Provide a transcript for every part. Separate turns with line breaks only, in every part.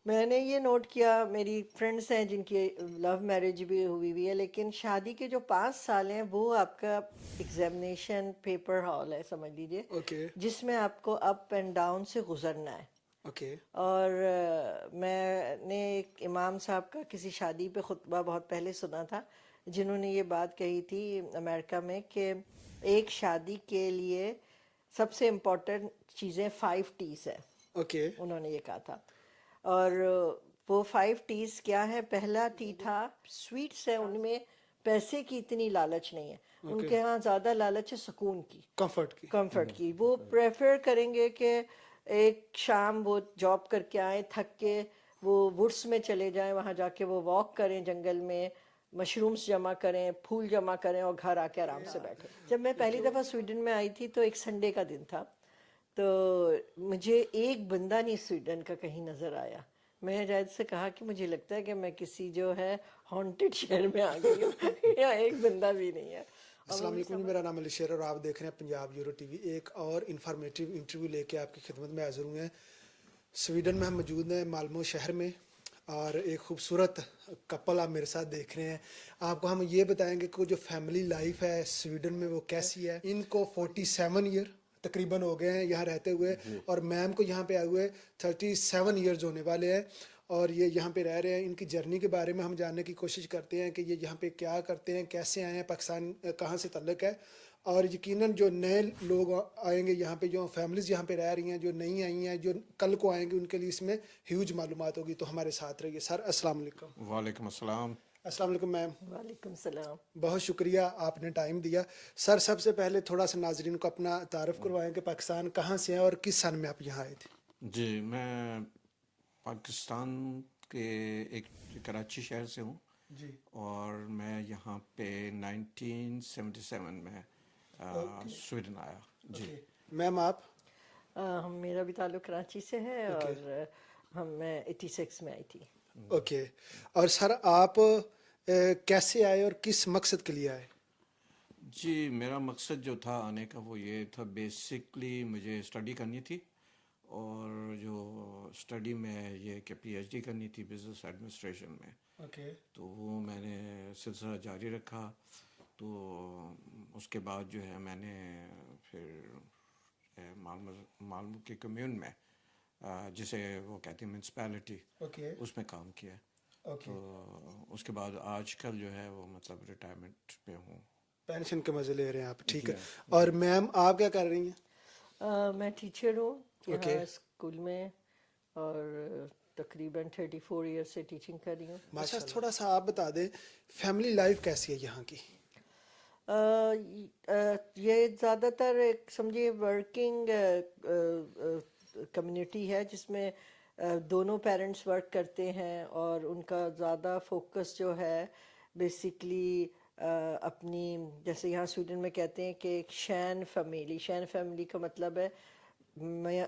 میں نے یہ نوٹ کیا، میری فرینڈس ہیں جن کی لو میرج بھی ہوئی ہے، لیکن شادی کے جو 5 سال ہیں وہ آپ کا ایگزامینیشن پیپر ہال ہے سمجھ لیجیے،
اوکے
جس میں آپ کو اپ اینڈ ڈاؤن سے گزرنا ہے۔
اوکے
اور میں نے ایک امام صاحب کا کسی شادی پہ خطبہ بہت پہلے سنا تھا، جنہوں نے یہ بات کہی تھی امریکہ میں کہ ایک شادی کے لیے سب سے امپورٹنٹ چیزیں 5 T's ہیں،
اوکے
انہوں نے یہ کہا تھا۔ اور وہ 5 T's کیا ہے؟ پہلا ٹی تھا سویٹس ہے، ان میں پیسے کی اتنی لالچ نہیں ہے، ان
اوکے
کے ہاں زیادہ لالچ ہے سکون کی،
کمفرٹ کی
کمفرٹ کی۔ وہ پریفر کریں گے کہ ایک شام وہ جاب کر کے آئیں تھک کے، وہ وڈس میں چلے جائیں، وہاں جا کے وہ واک کریں جنگل میں، مشرومز جمع کریں، پھول جمع کریں، اور گھر آ کے آرام سے بیٹھیں۔ جب میں پہلی دفعہ سویڈن میں آئی تھی تو ایک سنڈے کا دن تھا، تو مجھے ایک بندہ نہیں سویڈن کا کہیں نظر آیا۔ میں نے جائد سے کہا کہ مجھے لگتا ہے کہ میں کسی جو ہے ہانٹڈ شہر میں آ گئی ہوں، یہاں ایک بندہ بھی نہیں ہے۔ اور وہ
السلام
بھی
علیکم جی، میرا نام علی شیر اور آپ دیکھ رہے ہیں پنجاب یورو ٹی وی۔ ایک اور انفارمیٹیو انٹرویو لے کے آپ کی خدمت میں حاضر ہوئے ہیں۔ سویڈن میں ہم موجود ہیں، مالمو شہر میں، اور ایک خوبصورت کپل آپ میرے ساتھ دیکھ رہے ہیں۔ آپ کو ہم یہ بتائیں گے کہ جو فیملی لائف ہے سویڈن میں وہ کیسی ہے۔ ان کو 47 ایئر تقریباً ہو گئے ہیں یہاں رہتے ہوئے، اور میم کو یہاں پہ آئے ہوئے 37 ایئرز ہونے والے ہیں، اور یہ یہاں پہ رہ رہے ہیں۔ ان کی جرنی کے بارے میں ہم جاننے کی کوشش کرتے ہیں کہ یہ یہاں پہ کیا کرتے ہیں، کیسے آئے ہیں، پاکستان کہاں سے تعلق ہے، اور یقیناً جو نئے لوگ آئیں گے یہاں پہ، جو فیملیز یہاں پہ رہ رہی ہیں، جو نہیں آئی ہیں، جو کل کو آئیں گے، ان کے لیے اس میں ہیوج معلومات ہوگی۔ تو ہمارے ساتھ رہیے۔ سر السلام علیکم۔
وعلیکم السلام۔
السلام علیکم میم،
وعلیکم السلام۔
بہت شکریہ آپ نے ٹائم دیا۔ سر سب سے پہلے تھوڑا سا ناظرین کو اپنا تعارف کروائیں کہ پاکستان کہاں سے ہیں اور کس سن میں آپ یہاں آئے تھے۔
جی میں پاکستان کے ایک کراچی شہر سے ہوں،
جی
اور میں یہاں پہ 1977 میں سویڈن آیا۔ جی
اوکے میم آپ؟
میرا بھی تعلق کراچی سے ہے،
اوکے
اور میں 86 میں آئی تھی۔
اوکے، اور سر آپ کیسے آئے اور کس مقصد کے لیے آئے؟
جی میرا مقصد جو تھا آنے کا وہ یہ تھا، بیسکلی مجھے اسٹڈی کرنی تھی، اور جو اسٹڈی میں یہ کہ پی ایچ ڈی کرنی تھی بزنس ایڈمنسٹریشن میں،
اوکے
تو وہ میں نے سلسلہ جاری رکھا۔ تو اس کے بعد جو ہے میں نے پھر مالمو کے کمیون میں، جسے وہ کہتے ہیں میونسپیلٹی،
اوکے
اس میں کام کیا۔
اوکے،
تو اس کے بعد آج کل جو ہے وہ مطلب ریٹائرمنٹ پہ ہوں۔
پینشن کے مزے لے رہے ہیں آپ، ٹھیک
جی
ہے۔
ہاں
اور
جی۔
میم آپ کیا کر رہی ہیں؟
میں ٹیچر ہوں یہاں
اوکے
اسکول میں، اور تقریباً 34 ایئر سے ٹیچنگ کر رہی ہوں۔
اچھا، تھوڑا سا آپ بتا دیں فیملی لائف کیسی ہے یہاں کی؟
یہ زیادہ تر ایک سمجھیے ورکنگ کمیونٹی ہے، جس میں دونوں پیرنٹس ورک کرتے ہیں، اور ان کا زیادہ فوکس جو ہے بیسیکلی اپنی، جیسے یہاں سویڈن میں کہتے ہیں کہ ایک شین فیملی کا مطلب ہے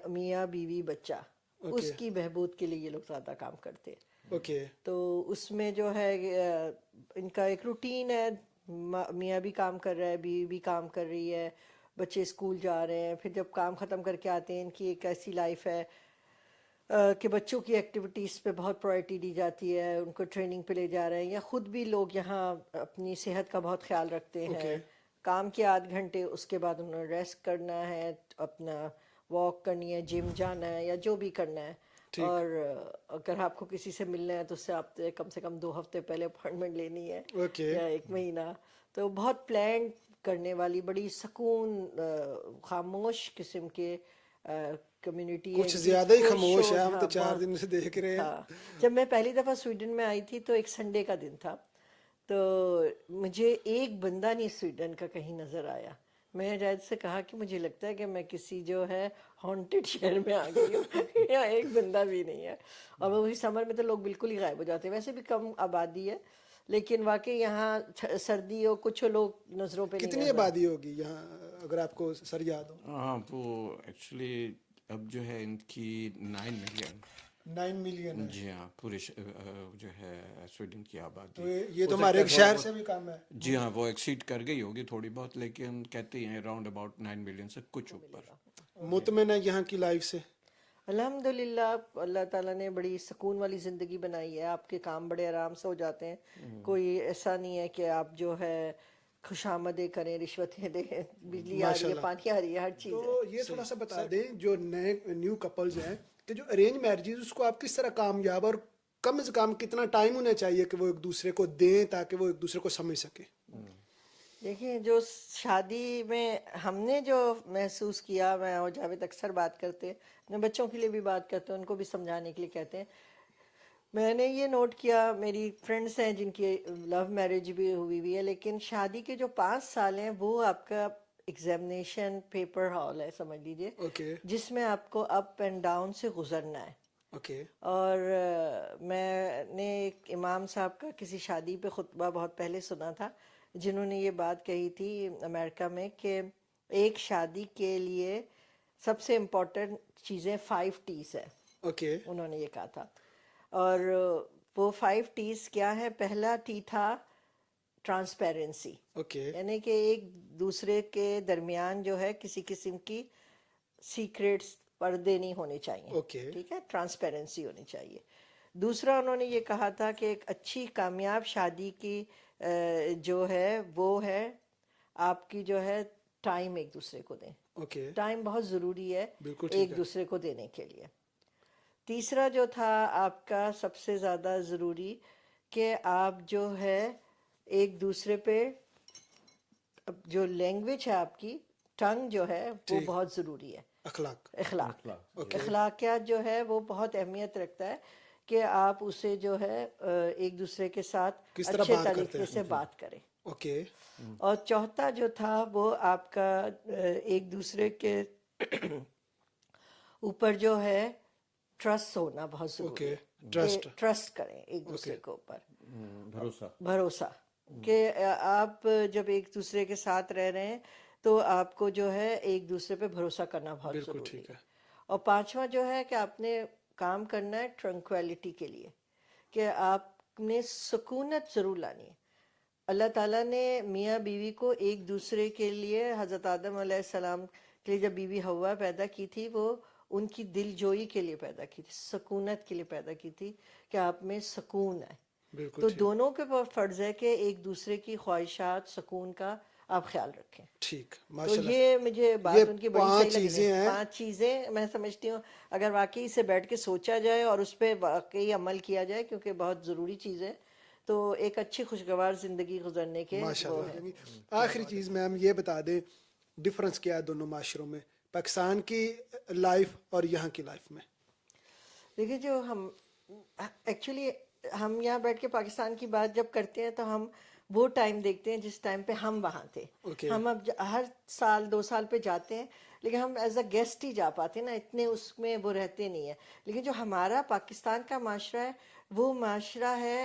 میاں بیوی بچہ، اس
اوکے
کی بہبود کے لیے یہ لوگ زیادہ کام کرتے ہیں۔
اوکے
تو اس میں جو ہے ان کا ایک روٹین ہے، میاں بھی کام کر رہا ہے، بیوی بھی کام کر رہی ہے، بچے اسکول جا رہے ہیں، پھر جب کام ختم کر کے آتے ہیں ان کی ایک ایسی لائف ہے کہ بچوں کی ایکٹیویٹیز پہ بہت پرائرٹی دی جاتی ہے، ان کو ٹریننگ پہ لے جا رہے ہیں، یا خود بھی لوگ یہاں اپنی صحت کا بہت خیال رکھتے ہیں۔
اوکے
کام کے آدھ گھنٹے اس کے بعد انہوں نے ریسٹ کرنا ہے، اپنا واک کرنی ہے، جم جانا ہے، یا جو بھی کرنا ہے۔
ٹھیک،
اور اگر آپ کو کسی سے ملنا ہے تو اس سے آپ سے کم 2 ہفتے پہلے اپائنٹمنٹ لینی ہے،
اوکے
یا 1 مہینہ۔ تو بہت پلان کرنے والی، بڑی سکون خاموش قسم کے کمیونٹی ہے،
کچھ
ایک
زیادہ ہی
خوش
خاموش
ہو
ہے، ہم تو
جہاں
4 دن سے دیکھ رہے ہیں۔
ہاں۔ جب میں پہلی دفعہ سویڈن میں آئی تھی تو ایک سنڈے کا دن تھا، تو مجھے ایک بندہ نہیں سویڈن کا کہیں نظر آیا۔ میں نے جائد سے کہا کہ مجھے لگتا ہے کہ میں کسی جو ہے ہانٹڈ شہر میں آ گئی ہوں، یہاں ایک بندہ بھی نہیں ہے۔ اور وہی سمر میں تو لوگ بالکل ہی غائب ہو جاتے ہیں، ویسے بھی کم آبادی ہے، لیکن واقعی یہاں سردی ہو کچھ لوگ نظروں پہ نہیں
کتنی
نظر۔
آبادی ہوگی یہاں اگر آپ کو سر یاد ہو؟
ہاں وہ ایکچولی اب جو ہے ان کی 9 ملین۔
9 ملین ہے؟
جی ہاں، پورے جو ہے سویڈن کی
تو
آبادی،
یہ تو
ہو
ہمارے
سکتا ہے
ایک
تھوڑا
شہر
بہت،
سے بھی کم ہے۔
جی ہاں وہ ایکسیڈ کر گئی ہوگی تھوڑی بہت، لیکن کہتے ہیں اراؤنڈ اباؤٹ 9 ملین سے کچھ
کو ملے
اوپر۔
گا۔
مطمئن ہے یہاں کی لائف سے؟
अल्हम्दुलिल्लाह अल्लाह ताला ने बड़ी सुकून वाली ज़िंदगी बनाई है, आपके काम बड़े आराम से हो जाते हैं, कोई ऐसा नहीं है कि आप जो है खुशामदें करें, रिश्वतें दें, बिजली आ रही है,
माशाल्लाह।
पानी आ रही है, हर चीज़ है।
तो ये थोड़ा सा बता दें जो नए न्यू कपल्स हैं कि जो अरेंज मैरिजेस उसको आप किस तरह कामयाब और कम से कम कितना टाइम होना चाहिए कि वो एक दूसरे को दें ताकि वो एक दूसरे को समझ सके?
देखिए जो शादी में हमने जो महसूस किया, मैं और जावेद अक्सर बात करते हैं, मैं बच्चों के लिए भी बात करते हैं, उनको भी समझाने के लिए कहते हैं, मैंने ये नोट किया, मेरी फ्रेंड्स हैं जिनकी लव मैरिज भी हुई है, लेकिन शादी के जो 5 साल हैं वो आपका एग्जामिनेशन पेपर हॉल है समझ लीजिए,
ओके
जिसमें आपको अप एंड डाउन से गुजरना है।
ओके
और मैंने एक इमाम साहब का किसी शादी पे खुतबा बहुत पहले सुना था, जिन्होंने ये बात कही थी अमेरिका में कि एक शादी के लिए सबसे इम्पोर्टेंट चीज़ें 5 T's है,
ओके
उन्होंने ये कहा था। और वो 5 T's क्या है? पहला टी था ट्रांसपेरेंसी,
ओके
यानी कि एक दूसरे के दरमियान जो है किसी किस्म की सीक्रेट्स पर्दे नहीं होने चाहिए,
ओके
ठीक है, ट्रांसपेरेंसी होनी चाहिए। दूसरा उन्होंने ये कहा था कि एक अच्छी कामयाब शादी की जो है वो है आपकी जो है टाइम एक दूसरे को दें,
ओके
टाइम बहुत ज़रूरी है
बिल्कुल ठीक
एक
है।
दूसरे को देने के लिए। तीसरा जो था आपका सबसे ज़्यादा ज़रूरी कि आप जो है एक दूसरे पे अब जो लैंग्वेज है आपकी टंग जो है वो
ठीक
बहुत ज़रूरी है।
अखलाक
इखलाक
ओके
इखलाकियात जो है वो बहुत अहमियत रखता है कि आप उसे जो है एक दूसरे के साथ
किस तरह
अच्छे
बात करते
तरीके
हैं?
से बात करें।
ओके
और चौथा जो था वो आपका एक दूसरे के ऊपर जो है ट्रस्ट होना बहुत ज़रूरी
ओके
है
ट्रस्ट
कि ट्रस्ट करें एक
ओके
दूसरे के ऊपर,
भरोसा।
भरोसा कि आप जब एक दूसरे के साथ रह रहे हैं तो आपको जो है एक दूसरे पे भरोसा करना बहुत
बिल्कुल
ज़रूरी
ठीक
है।
है।
और पांचवा जो है कि आपने काम करना है ट्रंक्विलिटी के लिए, कि आपने सुकूनत ज़रूर लानी है। अल्लाह ताला ने मियाँ बीवी को एक दूसरे के लिए, हज़रत आदम अलैहिस्सलाम के लिए जब बीवी हवा पैदा की थी वो उनकी दिलजोई के लिए पैदा की थी, सुकूनत के लिए पैदा की थी कि आप में सुकून है।
बिल्कुल
तो
ठीक
दोनों के ऊपर फ़र्ज़ है कि एक दूसरे की ख्वाहिशात सुकून का आप ख्याल रखें।
ठीक
तो
माशाल्लाह।
ये मुझे
ये
बात उनकी बड़ी
5
सही लगी थी।
चीज़ें हैं
5 चीज़ें मैं समझती हूँ अगर वाकई से बैठ के सोचा जाए और उस पर वाकई अमल किया जाए, क्योंकि बहुत ज़रूरी चीज़ है, तो एक अच्छी खुशगवार ज़िंदगी गुजरने के वो
माशाल्लाह।
है।
आखिरी चीज़ मैम ये बता दें डिफरेंस क्या है दोनों माशरों में, पाकिस्तान की लाइफ और यहाँ की लाइफ में?
देखिए जो हम एक्चुअली हम यहाँ बैठ के पाकिस्तान की बात जब करते हैं तो हम वो टाइम देखते हैं जिस टाइम पे हम वहाँ थे।
ओके
हम अब हर साल 2 साल पे जाते हैं, लेकिन हम एज अ गेस्ट ही जा पाते हैं ना, इतने उसमें वो रहते नहीं है। लेकिन जो हमारा पाकिस्तान का माशरा है वो माशरा है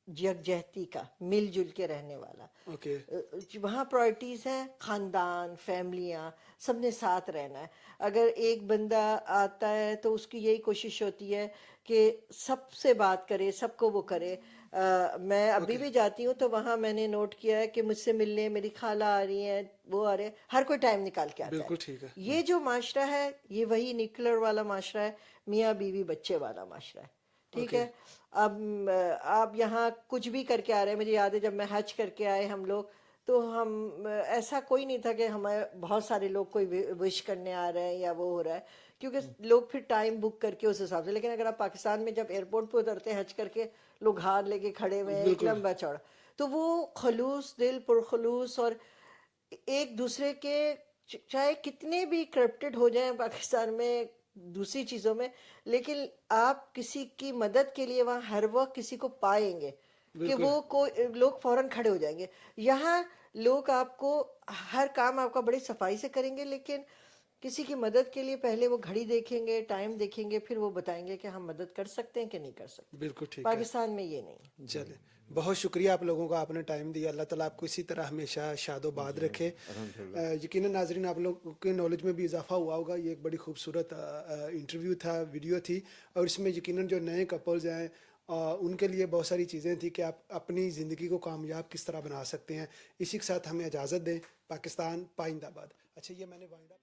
यकजहती का, मिलजुल के रहने वाला।
ओके
वहाँ प्रायोरिटीज़ हैं ख़ानदान, फैमिलियाँ, सब ने साथ रहना है। अगर एक बंदा आता है तो उसकी यही कोशिश होती है कि सबसे बात करे, सबको वो करे। मैं अभी
ओके
भी जाती हूँ तो वहाँ मैंने नोट किया है कि मुझसे मिलने मेरी खाला आ रही हैं, वो आ रहे हैं, हर कोई टाइम निकाल के आता है।
बिल्कुल ठीक है।
ये जो माशरा है ये वही न्यूक्लियर वाला माशरा है, मियाँ बीवी बच्चे वाला माशरा है, ठीक
ओके
है। अब आप यहाँ कुछ भी करके आ रहे हैं, मुझे याद है जब मैं हज करके आए हम लोग, तो हम ऐसा कोई नहीं था कि हमें बहुत सारे लोग कोई विश करने आ रहे हैं या वो हो रहा है, क्योंकि लोग फिर टाइम बुक करके उस हिसाब से। लेकिन अगर आप पाकिस्तान में जब एयरपोर्ट पे उतरते हैं हज करके, लोग हाथ लेके खड़े हुए हैं एक
बिल्कुल
लंबा चौड़ा, तो वो खलूस दिल पुरखलूस और एक दूसरे के चाहे कितने भी करप्टेड हो जाएं पाकिस्तान में दूसरी चीज़ों में, लेकिन आप किसी की मदद के लिए वहाँ हर वक्त किसी को पाएंगे कि
बिल्कुल
वो कोई लोग फौरन खड़े हो जाएंगे। यहाँ लोग आपको हर काम आपका बड़ी सफाई से करेंगे, लेकिन किसी की मदद के लिए पहले वो घड़ी देखेंगे, टाइम देखेंगे, फिर वो बताएंगे कि हम मदद कर सकते हैं कि नहीं कर सकते।
बिल्कुल ठीक है।
पाकिस्तान में ये नहीं।
चले बहुत शुक्रिया आप लोगों का, आपने टाइम दिया। अल्लाह ताला आपको इसी तरह हमेशा शादोबाद रखे। यकीनन नाजरीन आप लोगों के नॉलेज में भी इजाफा हुआ होगा। ये एक बड़ी खूबसूरत इंटरव्यू था, वीडियो थी, और इसमें यकीनन जो नए कपल्स हैं उनके लिए बहुत सारी चीज़ें थी कि आप अपनी ज़िंदगी को कामयाब किस तरह बना सकते हैं। इसी के साथ हमें इजाज़त दें। पाकिस्तान पाइंदाबाद। अच्छा ये मैंने वाइंड अप